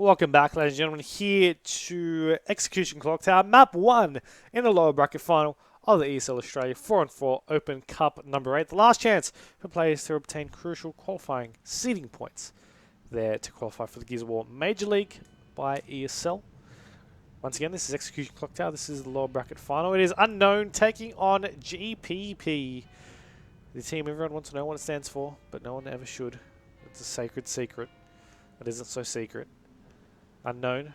Welcome back, ladies and gentlemen, here to Execution Clock Tower, Map 1 in the lower bracket final of the ESL Australia 4-on-4 Open Cup number 8. The last chance for players to obtain crucial qualifying seeding points there to qualify for the Gears of War Major League by ESL. Once again, this is Execution Clock Tower. This is the lower bracket final. It is Unknown taking on GPP. The team everyone wants to know what it stands for, but no one ever should. It's a sacred secret. It isn't so secret. Unknown,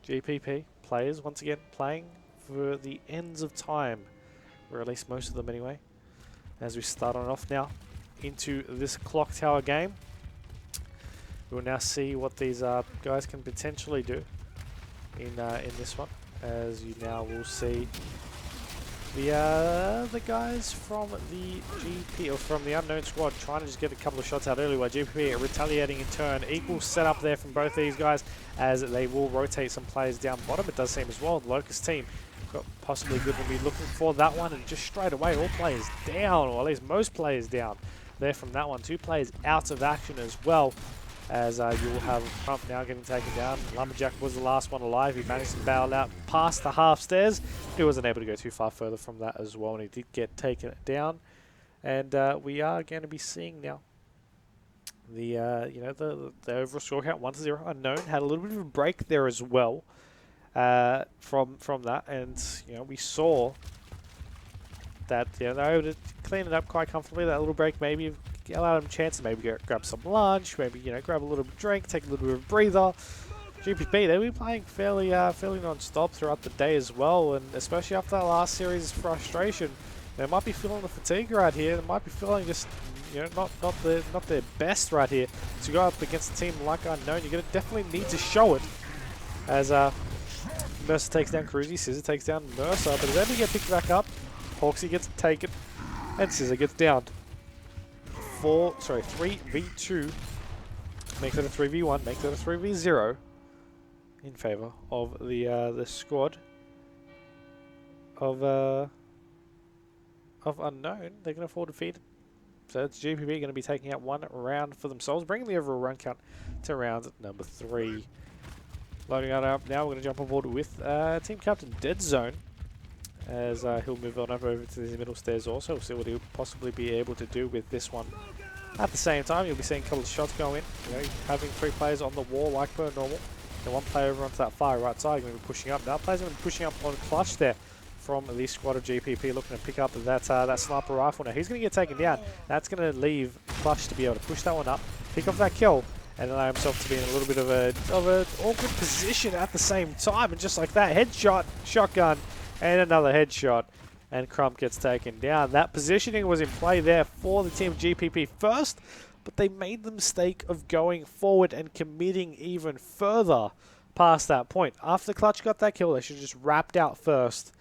GPP, players, once again, playing for the ends of time, or at least most of them anyway, as we start on off now into this Clock Tower game. We will now see what these guys can potentially do in this one, as you now will see the guys from the GP, or from the Unknown squad, trying to just get a couple of shots out early, while GPP are retaliating in turn. Equal setup there from both these guys, as they will rotate some players down bottom, it does seem as well. The Locust team got possibly good to be looking for that one, and just straight away all players down, or at least most players down there from that one. 2 players out of action as well, as you will have Crump now getting taken down. Lumberjack was the last one alive. He managed to bail out past the half stairs. He wasn't able to go too far further from that as well, and he did get taken down. And we are going to be seeing now the the overall score count 1-0. Unknown had a little bit of a break there as well from that, and we saw that they were able to clean it up quite comfortably. That little break maybe allowed them a chance to maybe grab some lunch, maybe grab a little bit of drink, take a little bit of a breather. GPP, they've been playing fairly non-stop throughout the day as well, and especially after that last series of frustration, they might be feeling the fatigue right here. They might be feeling just not their best right here. To go up against a team like Unknown, you're gonna definitely need to show it. As Mercer takes down Cruzy, Scissor takes down Mercer, but is able to get picked back up. Hawksy gets taken, and Scissor gets downed. 3v2 makes it a 3v1, makes it a 3v0 in favor of the squad of Unknown. They can afford defeat, so it's GPP going to be taking out 1 round for themselves, bringing the overall run count to round number 3. Loading that up now, we're going to jump on board with team captain Dead Zone, as he'll move on over to the middle stairs also. We'll see what he'll possibly be able to do with this one. At the same time, you'll be seeing a couple of shots go in. Having 3 players on the wall like per normal. And 1 player over onto that far right side going to be pushing up. Now players are going to be pushing up on Clutch there from the squad of GPP, looking to pick up that sniper rifle. Now he's going to get taken down. That's going to leave Clutch to be able to push that one up, pick up that kill, and allow himself to be in a little bit of an awkward position at the same time. And just like that, headshot, shotgun, and another headshot, and Crump gets taken down. That positioning was in play there for the team GPP first, but they made the mistake of going forward and committing even further past that point. After Clutch got that kill, they should have just wrapped out first.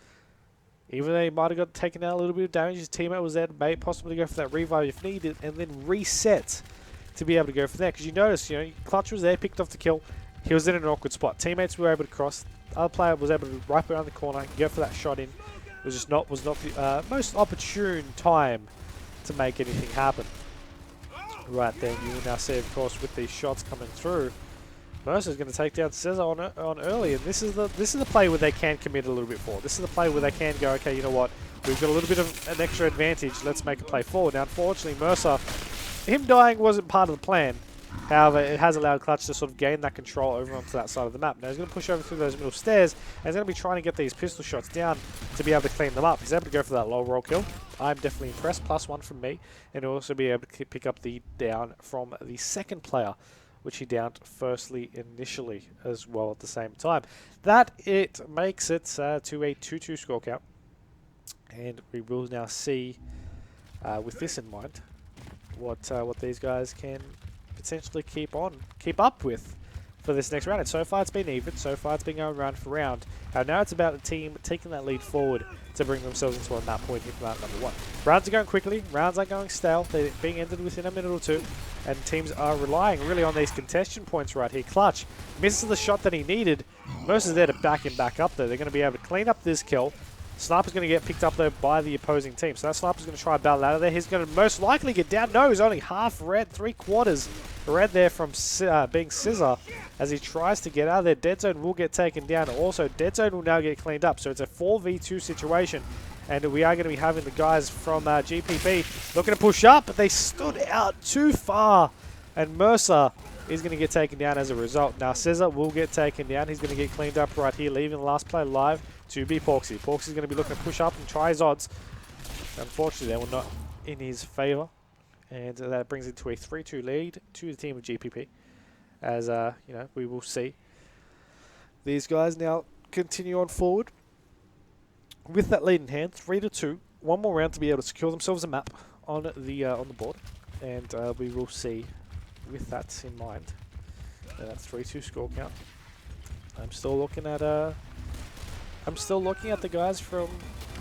Even though he might have got taken out a little bit of damage, his teammate was there to possibly go for that revive if needed, and then reset to be able to go from there. Because you notice, Clutch was there, picked off the kill. He was in an awkward spot. Teammates were able to cross. The other player was able to right around the corner and go for that shot in. It was not the most opportune time to make anything happen. Right then, you will now see, of course, with these shots coming through, Mercer's going to take down Cesar on early, and this is the play where they can commit a little bit forward. This is the play where they can go, okay, you know what, we've got a little bit of an extra advantage, let's make a play forward. Now, unfortunately, Mercer, him dying wasn't part of the plan. However, it has allowed Clutch to sort of gain that control over onto that side of the map. Now he's going to push over through those middle stairs, and he's going to be trying to get these pistol shots down to be able to clean them up. He's able to go for that low roll kill. I'm definitely impressed. +1 from me. And he'll also be able to pick up the down from the second player, which he downed firstly initially as well at the same time. That it makes it to a 2-2 score count. And we will now see, with this in mind, what these guys can potentially keep up with for this next round. And so far it's been even. So far it's been going round for round. Now it's about the team taking that lead forward to bring themselves into a map point in round number 1. Rounds are going quickly. Rounds aren't going stale. They're being ended within a minute or 2. And teams are relying really on these contention points right here. Clutch misses the shot that he needed. Mercer's there to back him back up though. They're going to be able to clean up this kill. Sniper's going to get picked up, though, by the opposing team. So that Sniper's going to try a battle out of there. He's going to most likely get down. No, he's only half red, 3/4 red there from being Scissor. As he tries to get out of there, Dead Zone will get taken down. Also, Dead Zone will now get cleaned up. So it's a 4v2 situation. And we are going to be having the guys from GPP looking to push up, but they stood out too far. And Mercer is going to get taken down as a result. Now, Scissor will get taken down. He's going to get cleaned up right here, leaving the last player live to be Porksy. Porksy's going to be looking to push up and try his odds. Unfortunately, they were not in his favour. And that brings it to a 3-2 lead to the team of GPP. As, you know, we will see these guys now continue on forward with that lead in hand, 3-2. One more round to be able to secure themselves a map on the board. And we will see with that in mind. That 3-2 score count. I'm still looking at the guys from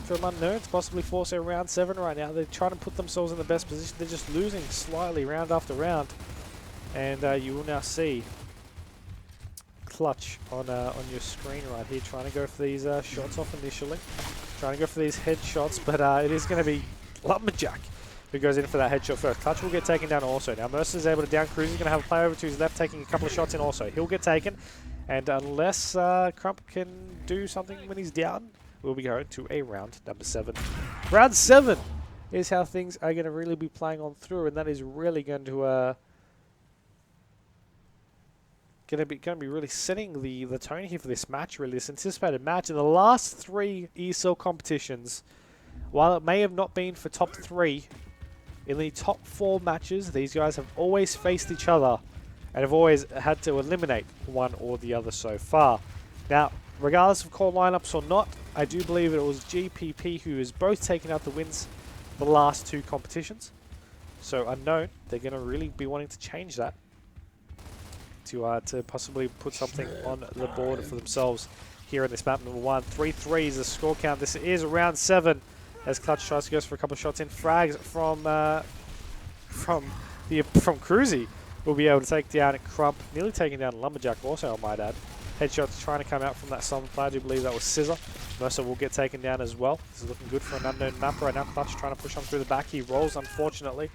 Unknown to possibly force a round 7 right now. They're trying to put themselves in the best position. They're just losing slightly round after round. And you will now see Clutch on your screen right here, trying to go for these shots off initially. Trying to go for these headshots, but it is going to be Lumberjack who goes in for that headshot first. Clutch will get taken down also. Now Mercer's able to down Cruise. He's going to have a player over to his left, taking a couple of shots in also. He'll get taken. And unless Crump can do something when he's down, we'll be going to a round number 7. Round 7 is how things are going to really be playing on through, and that is really going to be really setting the tone here for this match, really, this anticipated match. In the last 3 ESL competitions, while it may have not been for top 3, in the top 4 matches, these guys have always faced each other and have always had to eliminate one or the other so far. Now, regardless of core lineups or not, I do believe it was GPP who has both taken out the wins the last 2 competitions. So Unknown, they're going to really be wanting to change that to possibly put something on the board for themselves here in this map number 1. 3-3 is the score count. This is round 7 as Clutch tries to go for a couple of shots in. Frags from Cruzy will be able to take down Crump, nearly taking down Lumberjack also, I might add. Headshots trying to come out from that Summon player. I do believe that was Scissor. Mercer will get taken down as well. This is looking good for an Unknown map right now. Clutch trying to push on through the back. He rolls, unfortunately,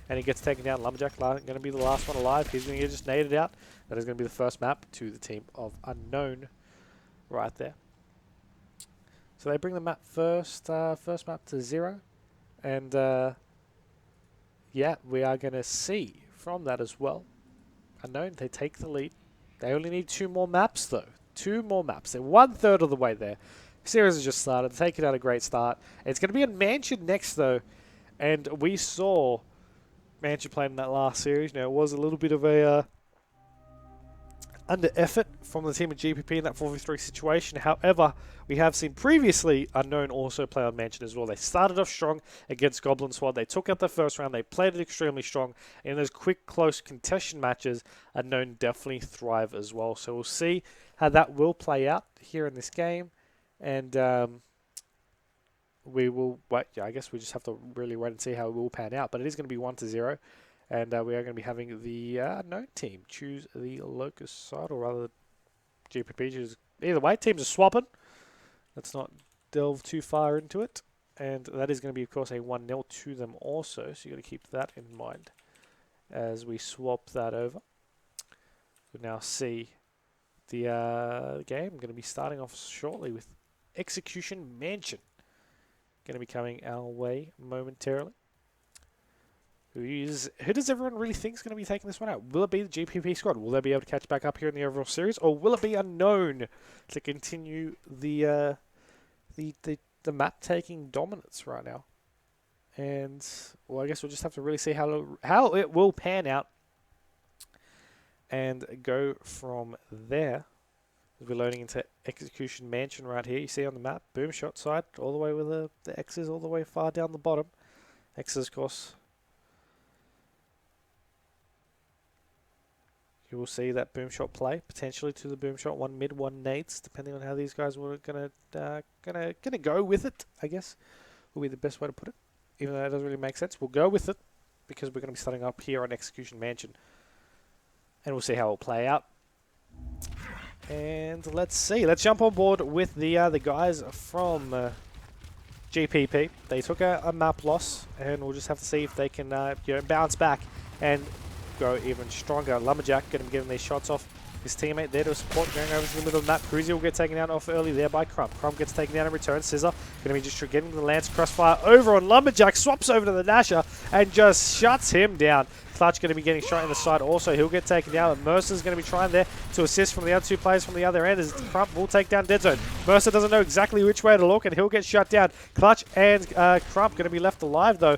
and he gets taken down. Lumberjack going to be the last one alive. He's going to get just naded out. That is going to be the first map to the team of Unknown right there. So they bring the map first map to 0. And, yeah, we are going to see from that as well. Unknown, they take the lead. They only need 2 more maps, though. 2 more maps. They're 1/3 of the way there. The series has just started. They're taking out a great start. It's going to be a Mansion next, though. And we saw Mansion playing in that last series. Now, it was a little bit of a under effort from the team of GPP in that 4v3 situation. However, we have seen previously Unknown also play on Mansion as well. They started off strong against Goblin Squad. They took out the first round. They played it extremely strong. In those quick, close contestation matches, Unknown definitely thrive as well. So we'll see how that will play out here in this game. And we will wait. Yeah, I guess we just have to really wait and see how it will pan out. But it is going to be 1-0. And we are going to be having the Unknown team choose the Locust side, or rather GPP choose. Either way, teams are swapping. Let's not delve too far into it. And that is going to be, of course, a 1-0 to them also. So you've got to keep that in mind as we swap that over. We'll now see the game going to be starting off shortly with Execution Mansion. Going to be coming our way momentarily. Who does everyone really think is going to be taking this one out? Will it be the GPP squad? Will they be able to catch back up here in the overall series? Or will it be Unknown to continue the map-taking dominance right now? And, well, I guess we'll just have to really see how it will pan out and go from there. We're loading into Execution Mansion right here. You see on the map, boom shot side, all the way with the X's all the way far down the bottom. X's, of course. You will see that boom shot play potentially to the boom shot, 1 mid, 1 nades, depending on how these guys were gonna go with it. I guess will be the best way to put it. Even though it doesn't really make sense, we'll go with it because we're going to be starting up here on Execution Mansion, and we'll see how it'll play out. And let's see. Let's jump on board with the guys from GPP. They took a map loss, and we'll just have to see if they can bounce back and go even stronger. Lumberjack going to be getting these shots off his teammate there to support, going over to the middle of the map. Cruzy will get taken out off early there by Crump. Crump gets taken down in return. Scissor going to be just getting the Lance Crossfire over on Lumberjack, swaps over to the Nasher and just shuts him down. Clutch going to be getting shot in the side also. He'll get taken down. And Mercer's going to be trying there to assist from the other two players from the other end as Crump will take down Dead Zone. Mercer doesn't know exactly which way to look and he'll get shut down. Clutch and Crump going to be left alive though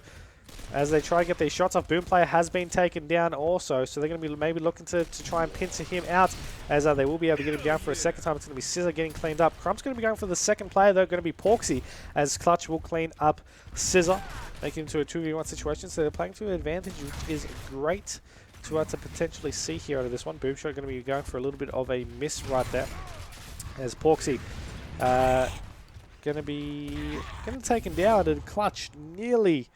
as they try and get these shots off. Boom Player has been taken down also, so they're going to be maybe looking to try and pincer him out as they will be able to get him down for a second time. It's going to be Scissor getting cleaned up. Crump's going to be going for the second player though, going to be Porksy, as Clutch will clean up Scissor, making him to a 2v1 situation. So they're playing to an advantage, which is great to potentially see here out of this one. Boomshot going to be going for a little bit of a miss right there, as Porksy going to be taken down, and Clutch nearly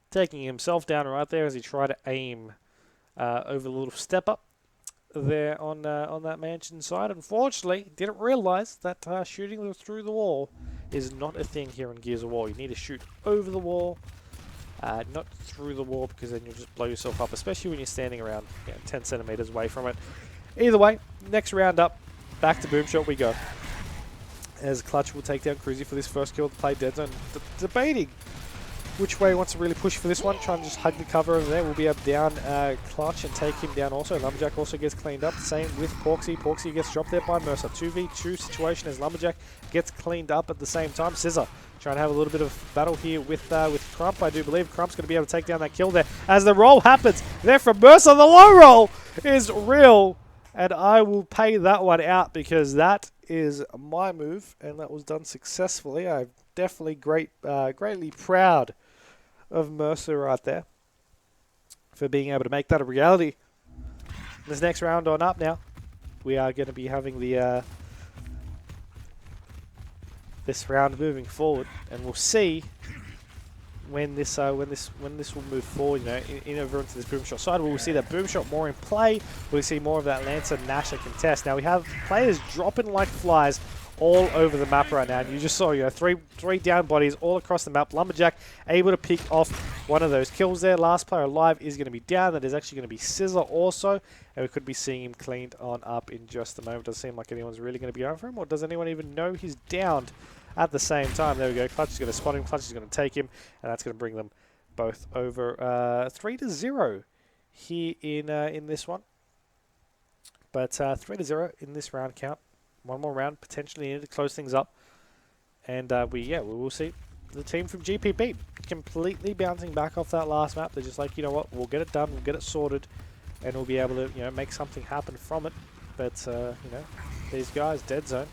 taking himself down right there as he tried to aim over the little step up there on that mansion side. Unfortunately, didn't realize that shooting through the wall is not a thing here in Gears of War. You need to shoot over the wall, not through the wall, because then you'll just blow yourself up, especially when you're standing around 10 centimeters away from it. Either way, next round up, back to Boomshot we go, as Clutch will take down Cruzy for this first kill to play Dead Zone. Debating which way he wants to really push for this one. Try and just hug the cover over there. We'll be able to down Clutch and take him down also. Lumberjack also gets cleaned up. Same with Porksy. Porksy gets dropped there by Mercer. 2v2 situation as Lumberjack gets cleaned up at the same time. Scissor trying to have a little bit of battle here with Crump. I do believe Crump's going to be able to take down that kill there as the roll happens there from Mercer. The low roll is real, and I will pay that one out because that is my move, and that was done successfully. I'm definitely greatly proud of Mercer right there for being able to make that a reality. This next round on up now, we are going to be having the this round moving forward, and we'll see when this will move forward. In over into this Boomshot side, we'll see that Boomshot more in play. We'll see more of that Lancer Nasher contest. Now we have players dropping like flies all over the map right now. And you just saw, three down bodies all across the map. Lumberjack able to pick off one of those kills there. Last player alive is going to be down. That is actually going to be Scissor also. And we could be seeing him cleaned on up in just a moment. Doesn't seem like anyone's really going to be over him. Or does anyone even know he's downed at the same time? There we go. Clutch is going to spot him. Clutch is going to take him. And that's going to bring them both over 3-0 here in this one. But 3-0 in this round count. One more round potentially needed to close things up, and we will see the team from GPP completely bouncing back off that last map. They're just like, you know what, we'll get it done, we'll get it sorted, and we'll be able to make something happen from it. But these guys, Dead Zone,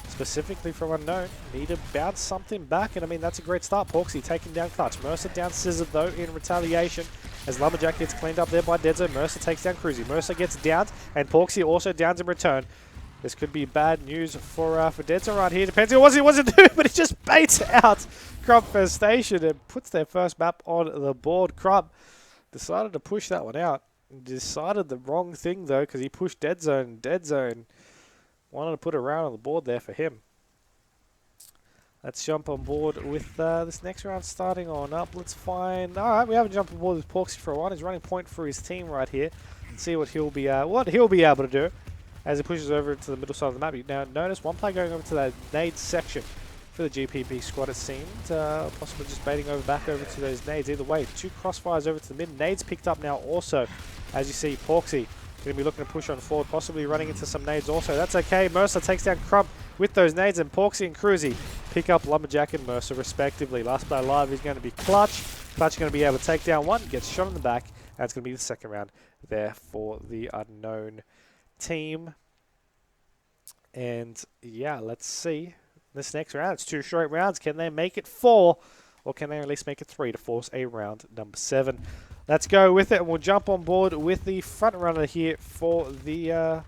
specifically from Unknown, need to bounce something back, and I mean that's a great start. Porksy taking down Clutch. Mercer down Scissor though in retaliation as Lumberjack gets cleaned up there by Dead Zone. Mercer takes down Cruzy. Mercer gets downed, and Porksy also downs in return. This could be bad news for Dead Zone right here. Depends on what he wants to do, but he just baits out Crump First Station and puts their first map on the board. Crump decided to push that one out. Decided the wrong thing though, because he pushed Dead Zone. Dead Zone wanted to put a round on the board there for him. Let's jump on board with this next round starting on up. Let's find... Alright, we haven't jumped on board with Porksy for a while. He's running point for his team right here. Let's see what he'll be able to do as he pushes over to the middle side of the map. Now notice one player going over to that nade section for the GPP squad, it seemed. Possibly just baiting back over to those nades. Either way, 2 crossfires over to the mid. Nades picked up now also. As you see, Porksy going to be looking to push on forward, possibly running into some nades also. That's okay. Mercer takes down Crump with those nades, and Porksy and Cruzy pick up Lumberjack and Mercer respectively. Last player alive is going to be Clutch. Clutch going to be able to take down one, gets shot in the back, and it's going to be the second round there for the Unknown team. And yeah, let's see this next round. It's 2 straight rounds. Can they make it 4, or can they at least make it 3 to force a round number 7? Let's go with it, and we'll jump on board with the front runner here for the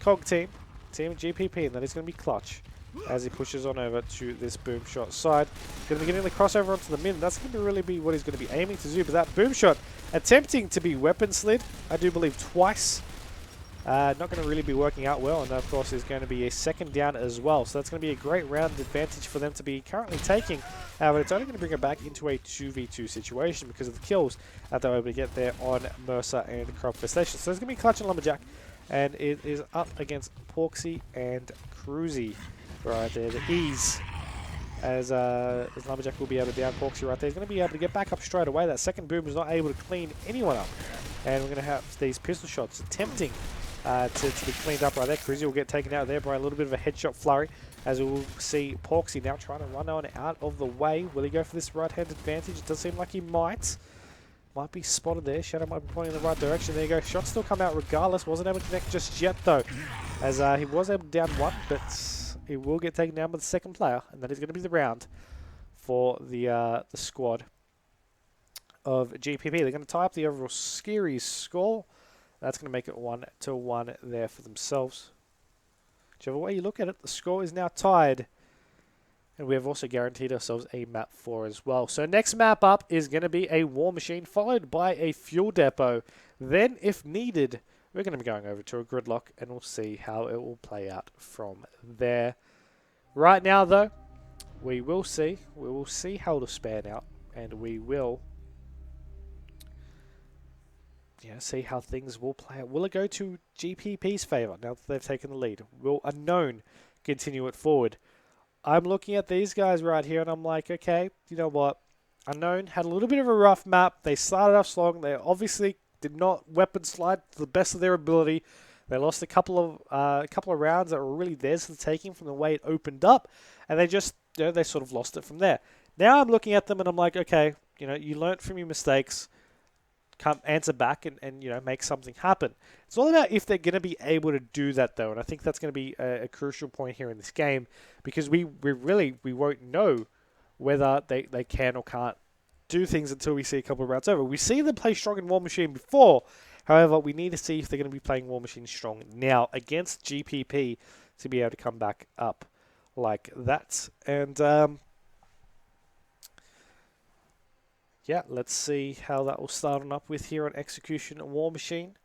COG team, Team GPP, and that is going to be Clutch as he pushes on over to this Boomshot side. Going to be getting the crossover onto the mid. That's going to really be what he's going to be aiming to do. But that Boomshot attempting to be weapon slid, I do believe twice not going to really be working out well, and of course there's going to be a second down as well, so that's going to be a great round advantage for them to be currently taking, but it's only going to bring it back into a 2v2 situation because of the kills that they're able to get there on Mercer and Crofestation. So it's going to be Clutch and Lumberjack, and it is up against Porksy and Cruzy right there. The ease as Lumberjack will be able to down Porksy right there. He's going to be able to get back up straight away. That second boom is not able to clean anyone up, and we're going to have these pistol shots attempting to be cleaned up right there. Cruzy will get taken out there by a little bit of a headshot flurry, as we will see Porksy now trying to run on out of the way. Will he go for this right-hand advantage? It does seem like he might. Might be spotted there. Shadow might be pointing in the right direction. There you go. Shots still come out regardless. Wasn't able to connect just yet though, as he was able to down one, but he will get taken down by the second player, and that is going to be the round for the squad of GPP. They're going to tie up the overall series score. That's going to make it 1-1 there for themselves. Whichever way you look at it, the score is now tied. And we have also guaranteed ourselves a map 4 as well. So next map up is going to be a War Machine, followed by a Fuel Depot. Then, if needed, we're going to be going over to a Gridlock, and we'll see how it will play out from there. Right now, though, we will see how it'll span out, and we will see how things will play out. Will it go to GPP's favour now that they've taken the lead? Will Unknown continue it forward? I'm looking at these guys right here, and I'm like, okay, you know what? Unknown had a little bit of a rough map. They started off strong. They obviously did not weapon slide to the best of their ability. They lost a couple of rounds that were really theirs for the taking from the way it opened up, and they just, they sort of lost it from there. Now I'm looking at them, and I'm like, okay, you learnt from your mistakes. Come answer back and make something happen. It's all about if they're going to be able to do that though, and I think that's going to be a crucial point here in this game, because we won't know whether they can or can't do things until we see a couple of rounds over. We see them play strong in War Machine before, however we need to see if they're going to be playing War Machine strong now against GPP to be able to come back up like that. And yeah, let's see how that will start on up with here on Execution War Machine.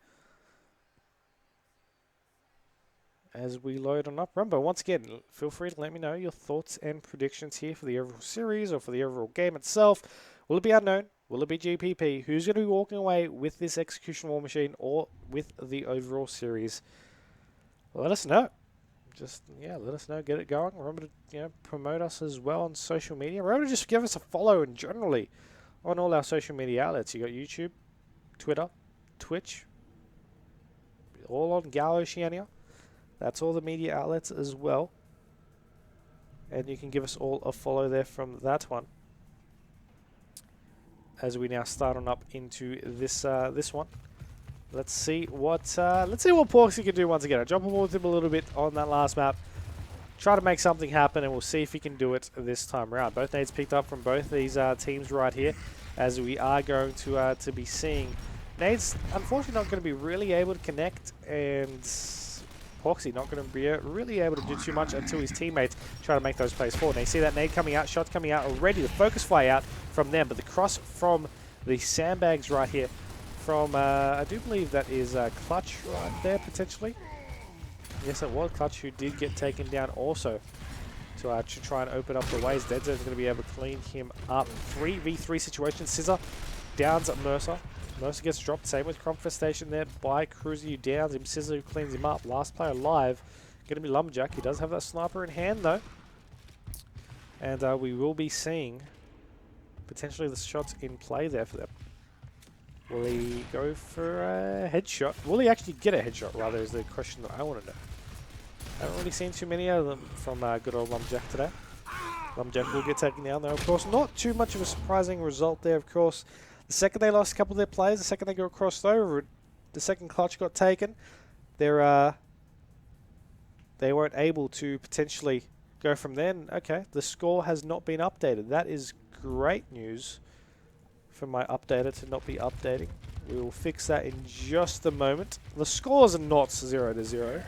As we load on up. Remember, once again, feel free to let me know your thoughts and predictions here for the overall series or for the overall game itself. Will it be Unknown? Will it be GPP? Who's going to be walking away with this Execution War Machine or with the overall series? Let us know. Just, let us know. Get it going. Remember to, promote us as well on social media. Remember to just give us a follow and generally on all our social media outlets. You got YouTube, Twitter, Twitch, all on Galoceania. That's all the media outlets as well. And you can give us all a follow there from that one. As we now start on up into this this one. Let's see what Porksy can do once again. I jump on with him a little bit on that last map. Try to make something happen, and we'll see if he can do it this time around. Both nades picked up from both these teams right here, as we are going to be seeing nades. Unfortunately, not going to be really able to connect, and Porksy not going to be really able to do too much until his teammates try to make those plays forward. Now you see that nade coming out, shots coming out already. The focus fire out from them, but the cross from the sandbags right here from I do believe that is Clutch right there potentially. Yes, it was Clutch who did get taken down also to try and open up the ways. Dead Zone's going to be able to clean him up. 3v3 situation. Scissor downs at Mercer. Mercer gets dropped. Same with Crofestation there by Cruzy, who downs him. Scissor who cleans him up. Last player alive going to be Lumberjack. He does have that sniper in hand though. And we will be seeing potentially the shots in play there for them. Will he go for a headshot? Will he actually get a headshot, rather, is the question that I want to know. I haven't really seen too many of them from good old Lumberjack today. Lumberjack will get taken down, though, of course. Not too much of a surprising result there, of course. The second they lost a couple of their players, the second they got crossed over, the second Clutch got taken, they weren't able to potentially go from then. Okay, the score has not been updated. That is great news for my updater to not be updating. We will fix that in just a moment. The scores are not 0-0,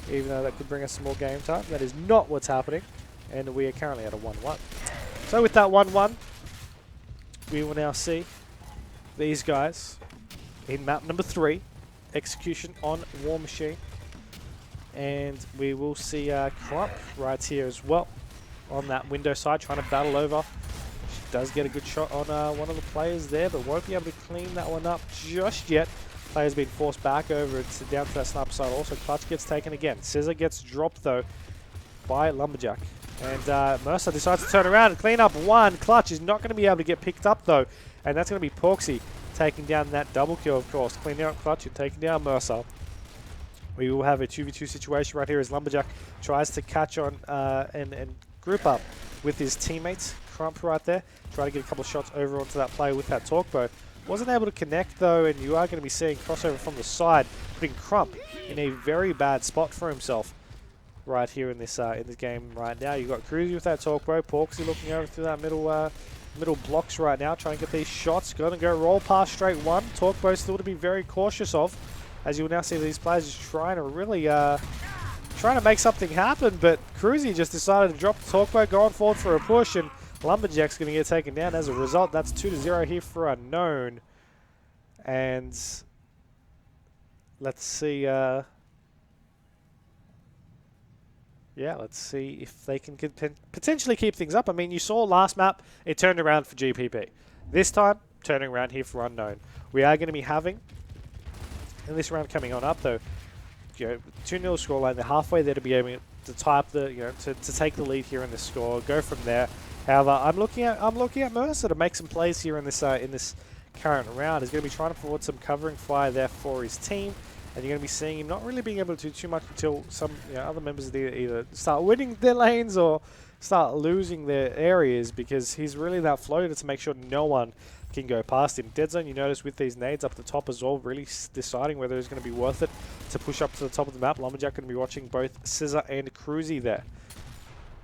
even though that could bring us some more game time. That is not what's happening, and we are currently at a 1-1. So with that 1-1, we will now see these guys in map number 3 execution on War Machine. And we will see Crump right here as well on that window side, trying to battle over. She does get a good shot on one of the players there, but won't be able to clean that one up just yet. Player's been forced back over down to that sniper side. Also, Clutch gets taken again. Scissor gets dropped though by Lumberjack. And Mercer decides to turn around and clean up one. Clutch is not going to be able to get picked up though. And that's going to be Porksy taking down that double kill, of course. Cleaning up Clutch and taking down Mercer. We will have a 2v2 situation right here as Lumberjack tries to catch on and group up with his teammates. Crump right there. Try to get a couple of shots over onto that player with that torque bow. Wasn't able to connect though, and you are going to be seeing crossover from the side, putting Crump in a very bad spot for himself right here in this game right now. You've got Cruzy with that torque bow. Porksy looking over through that middle blocks right now, trying to get these shots. Going to go roll past straight one. Torque bow still to be very cautious of, as you will now see these players just trying to really trying to make something happen, but Cruzy just decided to drop the torque bow, going forward for a push, and Lumberjack's going to get taken down as a result. That's 2-0 here for Unknown. And let's see. Yeah, let's see if they can potentially keep things up. I mean, you saw last map, it turned around for GPP. This time, turning around here for Unknown. We are going to be having, in this round coming on up though, 2-0 scoreline. They're halfway there to be able to tie up the, to take the lead here in this score, go from there. However, I'm looking at Mercer to make some plays here in this current round. He's going to be trying to provide some covering fire there for his team, and you're going to be seeing him not really being able to do too much until some other members of the either start winning their lanes or start losing their areas, because he's really that floater to make sure no one can go past him. Dead Zone, you notice with these nades up the top as well, really deciding whether it's going to be worth it to push up to the top of the map. Lumberjack going to be watching both Scissor and Cruzy there.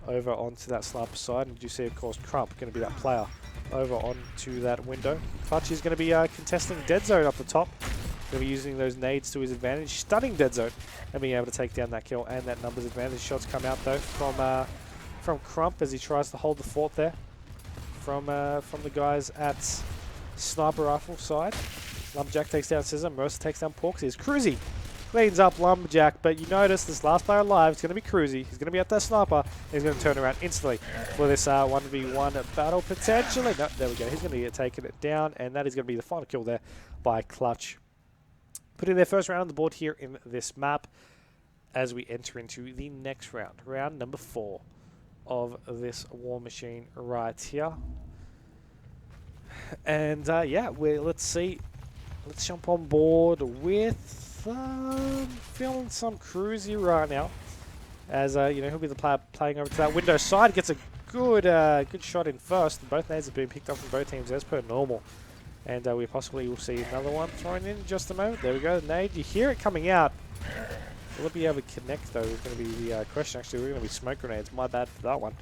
Over onto that sniper side, and you see, of course, Crump going to be that player over onto that window. Clutch is going to be contesting Dead Zone up the top. Going to be using those nades to his advantage, stunning Dead Zone, and being able to take down that kill and that numbers advantage. Shots come out though from Crump as he tries to hold the fort there from the guys at sniper rifle side. Lumberjack takes down Scissor. Mercer takes down Porksy. As Cruzy cleans up Lumberjack, but you notice this last player alive is going to be Cruzy. He's going to be at that sniper. He's going to turn around instantly for this 1v1 battle potentially. No, there we go. He's going to get taken down, and that is going to be the final kill there by Clutch. Putting their first round on the board here in this map as we enter into the next round. Round number 4 of this War Machine right here. And yeah, let's see. Let's jump on board with feeling some Cruzy right now, as he'll be the player playing over to that window side. Gets a good shot in first. Both nades have been picked up from both teams as per normal, and we possibly will see another one thrown in just a moment. There we go, the nade. You hear it coming out. Will it be able to connect though? Is going to be the question. Actually, we're going to be smoke grenades. My bad for that one.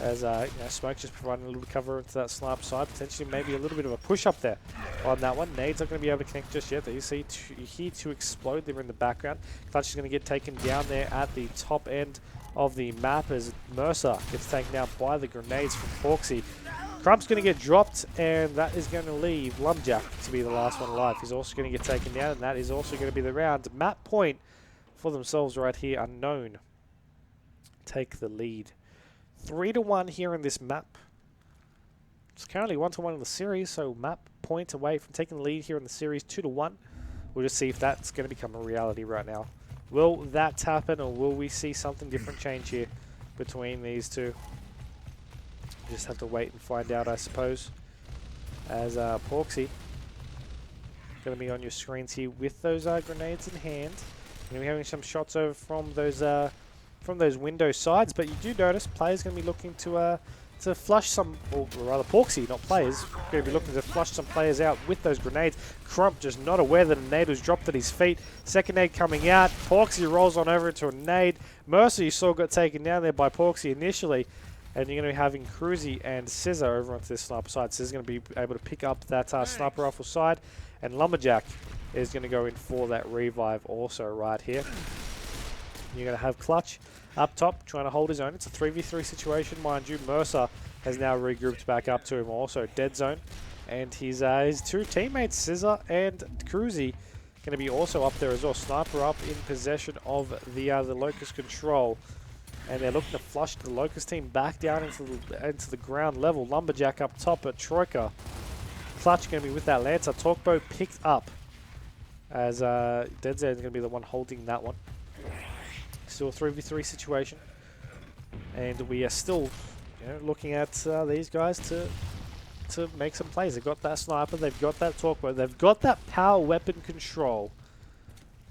As Smoke just providing a little bit of cover into that sniper side, potentially maybe a little bit of a push up there on that one. Nades not going to be able to connect just yet. You see here to explode there in the background. Clutch is going to get taken down there at the top end of the map as Mercer gets taken down by the grenades from Porksy. Crump's going to get dropped, and that is going to leave Lumberjack to be the last one alive. He's also going to get taken down, and that is also going to be the round. Map point for themselves right here. Unknown take the lead. 3-1 here in this map. It's currently 1-1 in the series, so map point away from taking the lead here in the series. 2-1. We'll just see if that's going to become a reality right now. Will that happen, or will we see something different change here between these two? Just have to wait and find out, I suppose. As Porksy going to be on your screens here with those grenades in hand. Going to be having some shots over from those window sides, but you do notice players going to be looking to flush some, or rather Porksy, not players, going to be looking to flush some players out with those grenades. Crump just not aware that a nade was dropped at his feet. Second nade coming out. Porksy rolls on over to a nade. Mercer, you saw, got taken down there by Porksy initially, and you're going to be having Cruzy and Scissor over onto this sniper side. Scissor's going to be able to pick up that sniper rifle side, and Lumberjack is going to go in for that revive also right here. You're going to have Clutch up top trying to hold his own. It's a 3v3 situation, mind you. Mercer has now regrouped back up to him also. Dead Zone. And his two teammates, Scissor and Cruzy, going to be also up there as well. Sniper up in possession of the Locust control. And they're looking to flush the Locust team back down into the ground level. Lumberjack up top, but Troika. Clutch going to be with that Lancer. Torquebow picked up as Deadzone's going to be the one holding that one. Still a 3v3 situation. And we are still looking at these guys to make some plays. They've got that sniper, they've got that Torquebow, they've got that power weapon control.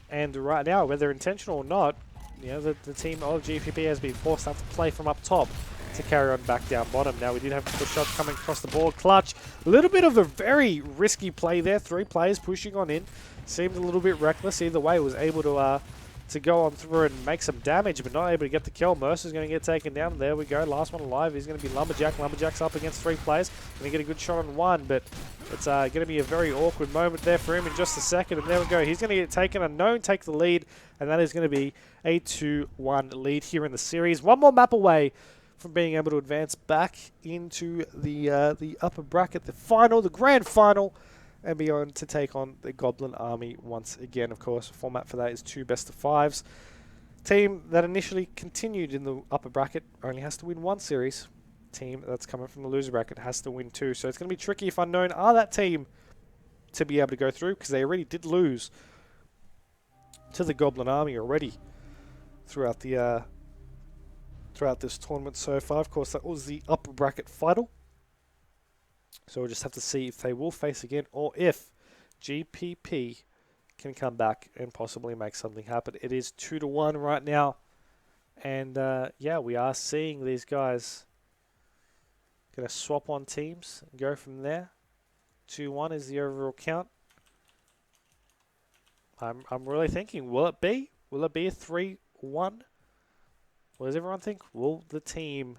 And right now, whether intentional or not, the team of GPP has been forced to have to play from up top to carry on back down bottom. Now we did have push shots coming across the board. Clutch, a little bit of a very risky play there. 3 players pushing on in. Seemed a little bit reckless. Either way, was able to go on through and make some damage, but not able to get the kill. Mercer's going to get taken down. There we go. Last one alive is going to be Lumberjack. Lumberjack's up against 3 players. Going to get a good shot on 1, but it's going to be a very awkward moment there for him in just a second. And there we go. He's going to get taken. Unknown take the lead, and that is going to be a 2-1 lead here in the series. One more map away from being able to advance back into the upper bracket, the grand final, and be on to take on the Goblin Army once again. Of course, the format for that is 2 best-of-5s. Team that initially continued in the upper bracket only has to win 1 series. Team that's coming from the loser bracket has to win 2. So it's going to be tricky if Unknown are that team to be able to go through, because they already did lose to the Goblin Army already throughout the throughout this tournament so far. Of course, that was the upper bracket final. So we'll just have to see if they will face again, or if GPP can come back and possibly make something happen. It is 2-1 right now. And yeah, we are seeing these guys going to swap on teams and go from there. 2-1 is the overall count. I'm really thinking, will it be a 3-1? What does everyone think? Will the team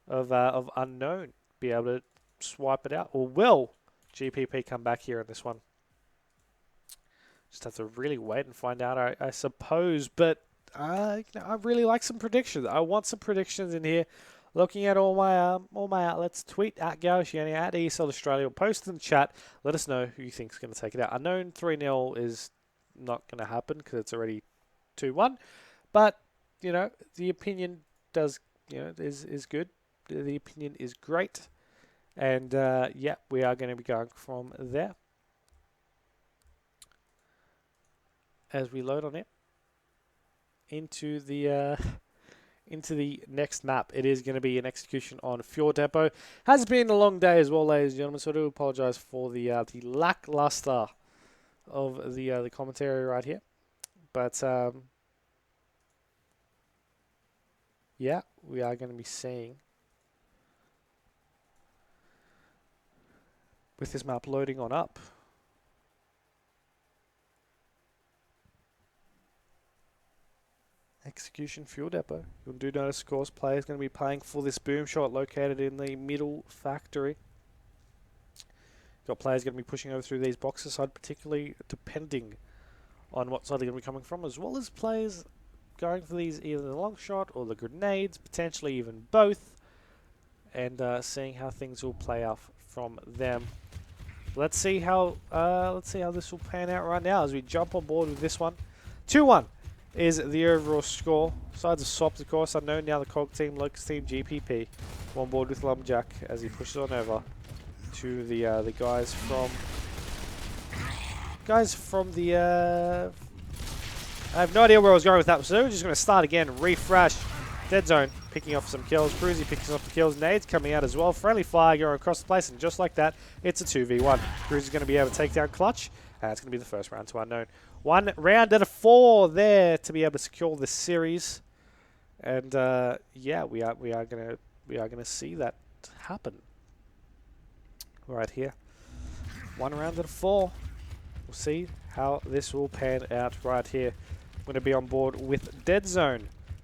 of Unknown be able to swipe it out, or will GPP come back here in this one? Just have to really wait and find out, I suppose. But I really like some predictions. I want some predictions in here. Looking at all my outlets, tweet at Gauchiani, at ESL Australia, post in the chat. Let us know who you think is going to take it out. Unknown 3-0 is not going to happen because it's already 2-1. But the opinion does is good. The opinion is great. And yeah, we are going to be going from there. As we load on it into the next map, it is going to be an execution on Fjord Depot. Has been a long day as well, ladies and gentlemen, so I do apologise for the lackluster of the commentary right here. But yeah, we are going to be seeing, with this map loading on up, execution Fuel Depot. You'll do notice, of course, players going to be playing for this boom shot located in the middle factory. Got players going to be pushing over through these boxes side, particularly depending on what side they're going to be coming from, as well as players going for these either the long shot or the grenades, potentially even both, and seeing how things will play out from them. Let's see how this will pan out right now as we jump on board with this one. 2-1 is the overall score. Sides are swapped, of course. Unknown now, the COG team, Locust team, GPP on board with Lumberjack as he pushes on over to the guys from the I have no idea where I was going with that, so we're just going to start again, refresh. Deadzone picking off some kills, Cruzy picking up the kills, nades coming out as well, friendly fire going across the place, and just like that, it's a 2v1. Cruzy's going to be able to take down Clutch, and it's going to be the first round to Unknown. 1 round out of 4 there to be able to secure the series, and yeah, we are going to see that happen right here. 1 round out of 4. We'll see how this will pan out right here. I'm going to be on board with Deadzone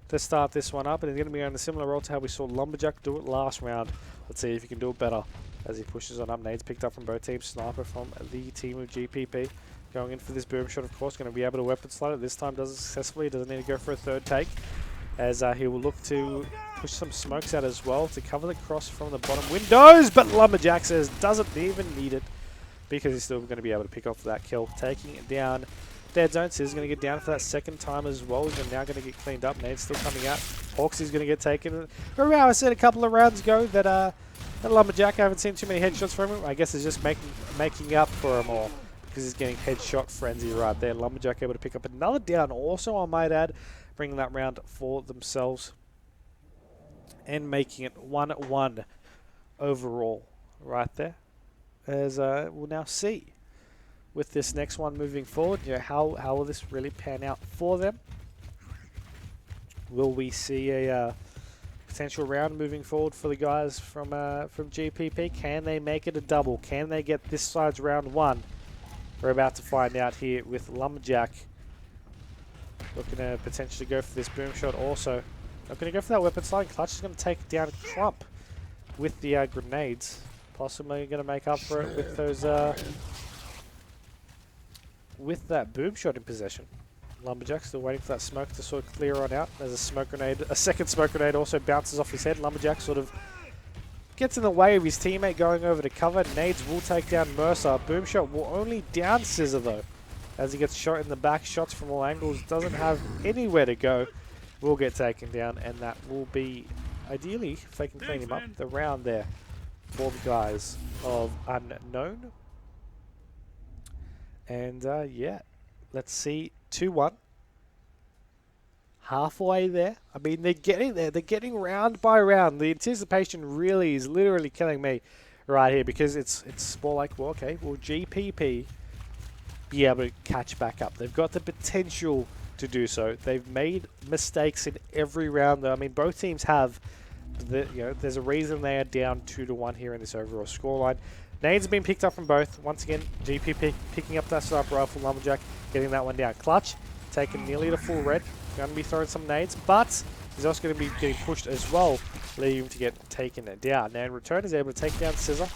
to start this one up, and he's going to be on a similar role to how we saw Lumberjack do it last round. Let's see if he can do it better as he pushes on up. Nades picked up from both teams. Sniper from the team of GPP going in for this boom shot, of course. Going to be able to weapon slide it. This time does it successfully. Doesn't need to go for a third take, as he will look to push some smokes out as well to cover the cross from the bottom windows. But Lumberjack says doesn't even need it, because he's still going to be able to pick off that kill, taking it down Dead Zone. Scissor's going to get down for that second time as well. He's now going to get cleaned up. Nade's still coming out. Hawksy's going to get taken. Remember how I said a couple of rounds ago that that Lumberjack, I haven't seen too many headshots from him. I guess it's just making up for them all because he's getting headshot frenzy right there. Lumberjack able to pick up another down also, I might add, bringing that round for themselves and making it 1-1 overall right there. As we'll now see with this next one moving forward, how will this really pan out for them? Will we see a potential round moving forward for the guys from GPP? Can they make it a double? Can they get this side's round 1? We're about to find out here with Lumberjack looking to potentially go for this boom shot also. Not going to go for that weapon slide. Clutch is going to take down Crump with the grenades. Possibly going to make up for it with those with that boom shot in possession. Lumberjack still waiting for that smoke to sort of clear on out. There's a smoke grenade. A second smoke grenade also bounces off his head. Lumberjack sort of gets in the way of his teammate going over to cover. Nades will take down Mercer. Boom shot will only down Scissor though, as he gets shot in the back. Shots from all angles. Doesn't have anywhere to go. Will get taken down, and that will be ideally, if they can clean him up, the round there for the guys of Unknown. And yeah, let's see, 2-1. Halfway there. I mean, they're getting there. They're getting round by round. The anticipation really is literally killing me right here, because it's more like, well, okay, will GPP be able to catch back up? They've got the potential to do so. They've made mistakes in every round though. I mean, both teams have. There's a reason they are down 2-1 here in this overall scoreline. Nades have been picked up from both. Once again, GP picking up that sniper rifle. Lumberjack getting that one down. Clutch taking nearly to full red. Going to be throwing some nades, but he's also going to be getting pushed as well, leading him to get taken down. Now in return, he's able to take down Scissor.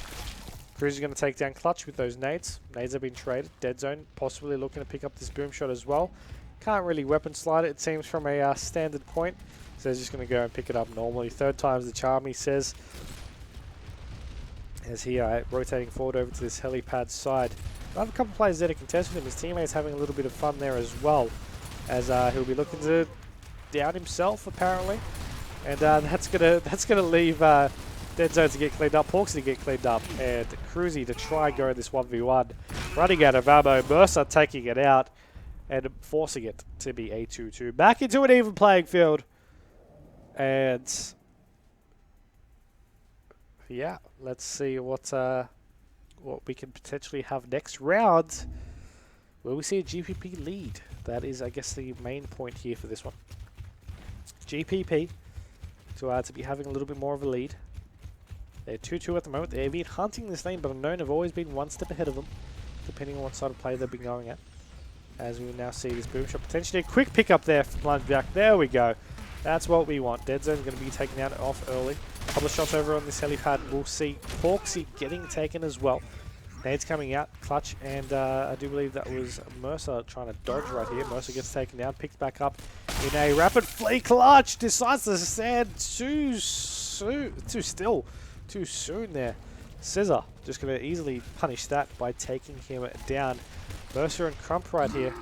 Cruz is going to take down Clutch with those nades. Nades have been traded. Dead Zone possibly looking to pick up this boom shot as well. Can't really weapon slide it, it seems, from a standard point. So he's just going to go and pick it up normally. Third time's the charm, he says, as he rotating forward over to this helipad side. I have a couple players there to contest with him. His teammate's having a little bit of fun there as well, as he'll be looking to down himself apparently, and that's gonna leave Dead Zone to get cleaned up, Hawks to get cleaned up, and Cruzy to try go this 1v1, running out of ammo. Mercer taking it out and forcing it to be a 2-2. Back into an even playing field. And yeah, let's see what we can potentially have next round. Will we see a GPP lead? That is, I guess, the main point here for this one. GPP to be having a little bit more of a lead. They're 2-2 at the moment. They've been hunting this lane, but Unknown have always been one step ahead of them, depending on what side of play they've been going at. As we will now see this boom shot, potentially a quick pickup there from Lumberjack. There we go. That's what we want. Dead Zone's going to be taken out off early. A couple of shots over on this helipad. We'll see Hawksy getting taken as well. Nades coming out. Clutch, and I do believe that was Mercer trying to dodge right here. Mercer gets taken down, picked back up in a rapid flee. Clutch decides to stand too soon there. Scissor just going to easily punish that by taking him down. Mercer and Crump right here.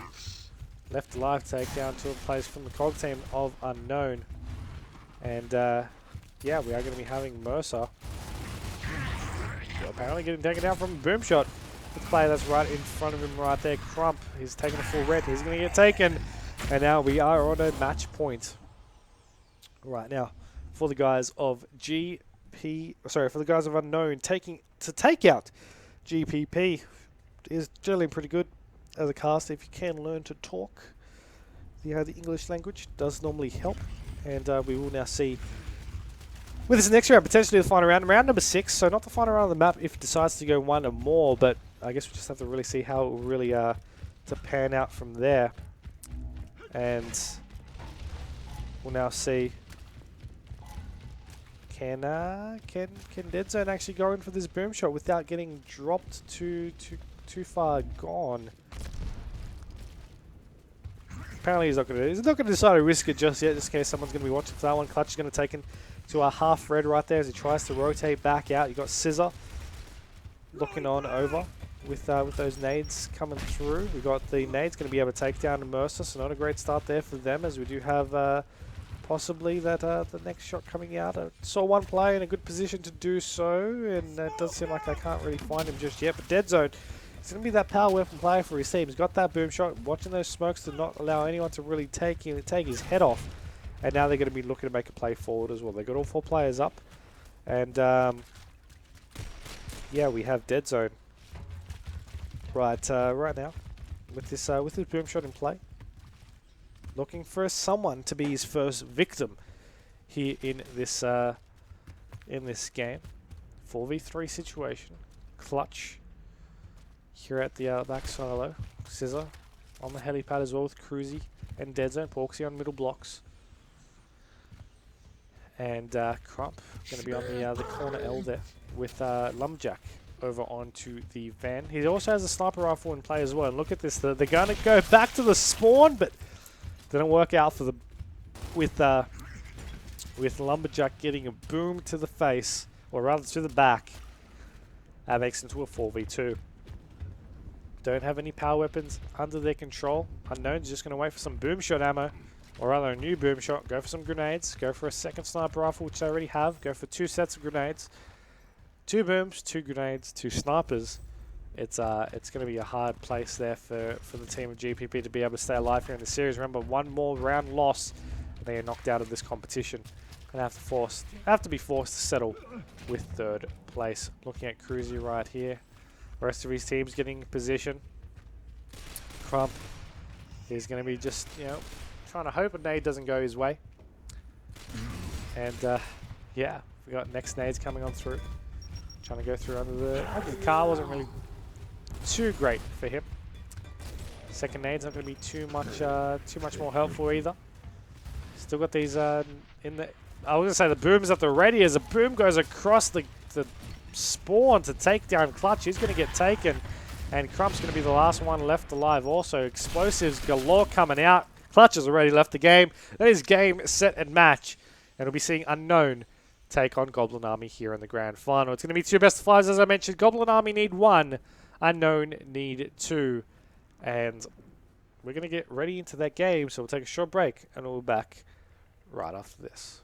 Left alive, takedown to a place from the COG team of Unknown. And yeah, we are going to be having Mercer apparently getting taken down from a boom shot. The player that's right in front of him right there, Crump, he's taking a full red. He's going to get taken. And now we are on a match point right now for the guys of for the guys of Unknown taking to take out GPP. Is generally pretty good as a cast if you can learn to talk. The English language does normally help, and we will now see with this next round potentially the final round number 6. So not the final round of the map if it decides to go one or more, but I guess we just have to really see how it will really to pan out from there, and we'll now see. Can Dead Zone actually go in for this boom shot without getting dropped too far gone? Apparently he's not going to decide to risk it just yet, just in case someone's going to be watching for that one. Clutch is going to take him to a half red right there as he tries to rotate back out. You got Scissor looking on over. with those nades coming through. We got the nades going to be able to take down Mercer, so not a great start there for them, as we do have possibly that the next shot coming out. I saw one player in a good position to do so, and it does seem like I can't really find him just yet. But Dead Zone, he's going to be that power weapon player for his team. He's got that boom shot, watching those smokes to not allow anyone to really take his head off. And now they're going to be looking to make a play forward as well. They've got all 4 players up, and yeah, we have Dead Zone right now with this boom shot in play, looking for someone to be his first victim here in this game. 4v3 situation. Clutch here at the back silo. Scissor on the helipad as well with Cruzy and Dead Zone. Porksy on middle blocks. And Crump going to be on the corner L there with Lumberjack over onto the van. He also has a sniper rifle in play as well. And look at this, they're going to go back to the spawn, but didn't work out for the with Lumberjack getting a boom to the face, or rather to the back. That makes it into a 4v2. Don't have any power weapons under their control. Unknown's just going to wait for some boom shot ammo. Or rather a new boom shot, go for some grenades, go for a second sniper rifle, which they already have, go for 2 sets of grenades. 2 booms, 2 grenades, 2 snipers. It's going to be a hard place there for the team of GPP to be able to stay alive here in the series. Remember, 1 more round loss, and they are knocked out of this competition. And have to be forced to settle with 3rd place. Looking at Cruzy right here. The rest of his team's getting in position. Crump is going to be just, trying to hope a nade doesn't go his way. And yeah, we got next nades coming on through. Trying to go through under the car. Wasn't really too great for him. Second nade's not going to be too much more helpful either. Still got these in the. I was going to say the boom's at the ready as a boom goes across the spawn to take down Clutch. He's going to get taken, and Crump's going to be the last one left alive. Also, explosives galore coming out. Clutch has already left the game. That is game, set, and match. And we'll be seeing Unknown take on Goblin Army here in the grand final. It's going to be 2 best of 5s, as I mentioned. Goblin Army need 1. Unknown need 2. And we're going to get ready into that game, so we'll take a short break, and we'll be back right after this.